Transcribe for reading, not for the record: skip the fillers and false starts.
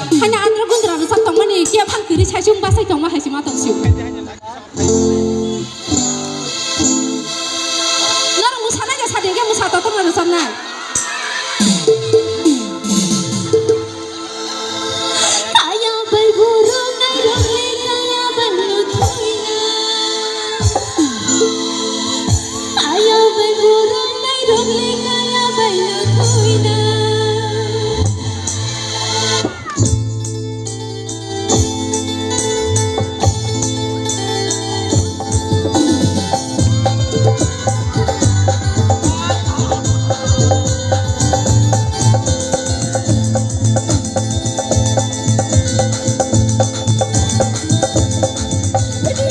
hanya andra gundra na satong mani kia phang kiri chai chung ba sai tong ma hai sima tong siu nara musana ja sa de ge musa ta tong na san nai kaya bai burung nai rong le kaya ban lu thoina kaya bai burung nai rong le kaya ban lu thoina Baby,